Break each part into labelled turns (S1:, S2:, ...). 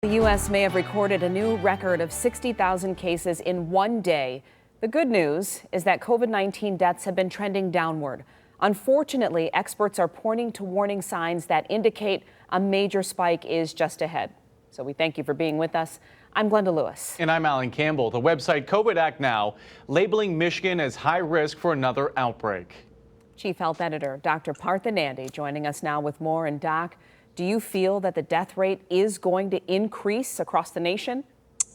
S1: The U.S. may have recorded a new record of 60,000 cases in one day. The good news is that COVID-19 deaths have been trending downward. Unfortunately, experts are pointing to warning signs that indicate a major spike is just ahead. So we thank you for being with us. I'm Glenda Lewis.
S2: And I'm Alan Campbell. The website COVID Act Now labeling Michigan as high risk for another outbreak.
S1: Chief Health Editor Dr. Nandi joining us now with more. And Doc, do you feel that the death rate is going to increase across the nation?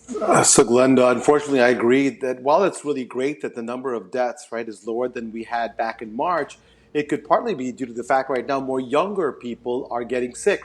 S3: So Glenda, unfortunately, I agree that while it's really great that the number of deaths, is lower than we had back in March, it could partly be due to the fact right now more younger people are getting sick,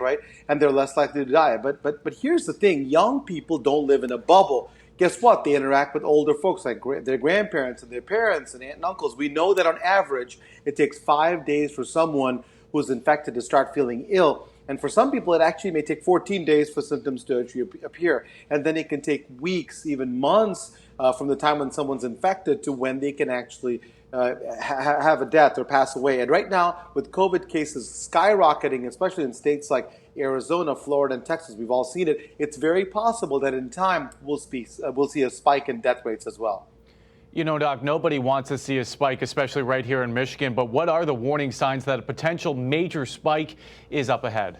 S3: and they're less likely to die. But here's the thing: young people don't live in a bubble. Guess what? They interact with older folks like their grandparents and their parents and aunt and uncles. We know that on average, it takes 5 days for someone who's infected to start feeling ill. And for some people, it actually may take 14 days for symptoms to appear. And then it can take weeks, even months, from the time when someone's infected to when they can actually have a death or pass away. And right now, with COVID cases skyrocketing, especially in states like Arizona, Florida, and Texas, we've all seen it, it's very possible that in time we'll see a spike in death rates as well.
S2: You know, Doc, nobody wants to see a spike, especially right here in Michigan. But what are the warning signs that a potential major spike is up ahead?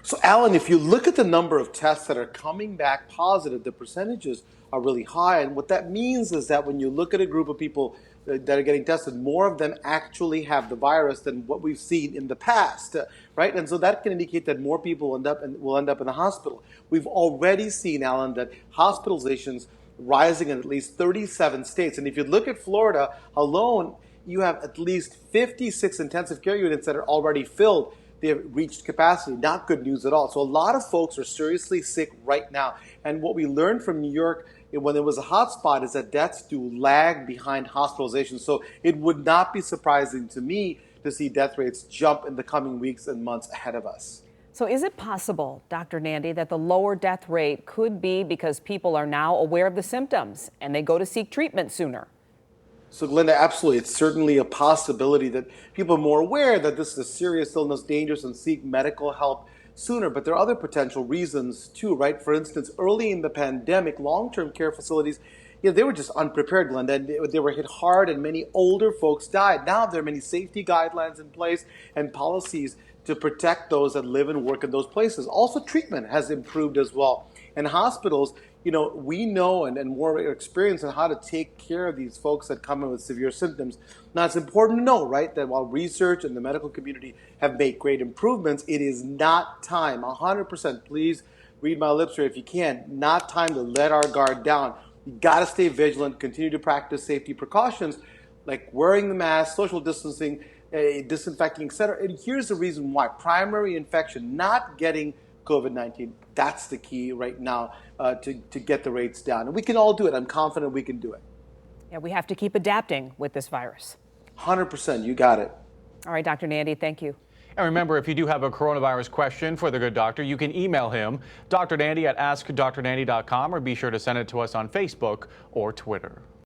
S3: So, Alan, if you look at the number of tests that are coming back positive, the percentages are really high. And what that means is that when you look at a group of people that are getting tested, more of them actually have the virus than what we've seen in the past, And so that can indicate that more people will end up in the hospital. We've already seen, Alan, that hospitalizations rising in at least 37 states. And if you look at Florida alone, you have at least 56 intensive care units that are already filled. They have reached capacity. Not good news at all. So a lot of folks are seriously sick right now. And what we learned from New York when there was a hotspot is that deaths do lag behind hospitalizations. So it would not be surprising to me to see death rates jump in the coming weeks and months ahead of us.
S1: So is it possible, Dr. Nandi, that the lower death rate could be because people are now aware of the symptoms and they go to seek treatment sooner?
S3: So, Glenda, absolutely. It's certainly a possibility that people are more aware that this is a serious illness, dangerous, and seek medical help sooner. But there are other potential reasons, too, For instance, early in the pandemic, long-term care facilities, they were just unprepared, Glenda. And they were hit hard, and many older folks died. Now there are many safety guidelines in place and policies to protect those that live and work in those places. Also, treatment has improved as well. And hospitals, we know and more experience on how to take care of these folks that come in with severe symptoms. Now, it's important to know, that while research and the medical community have made great improvements, it is not time, 100%, please read my lips here if you can, not time to let our guard down. You got to stay vigilant, continue to practice safety precautions like wearing the mask, social distancing, disinfecting, etc. And here's the reason why. Primary infection, not getting COVID-19, that's the key right now to get the rates down. And we can all do it. I'm confident we can do it.
S1: Yeah, we have to keep adapting with this virus.
S3: 100%, you got it.
S1: All right, Dr. Nandi, thank you.
S2: And remember, if you do have a coronavirus question for the good doctor, you can email him, Dr. Nandi at askdrnandi.com, or be sure to send it to us on Facebook or Twitter.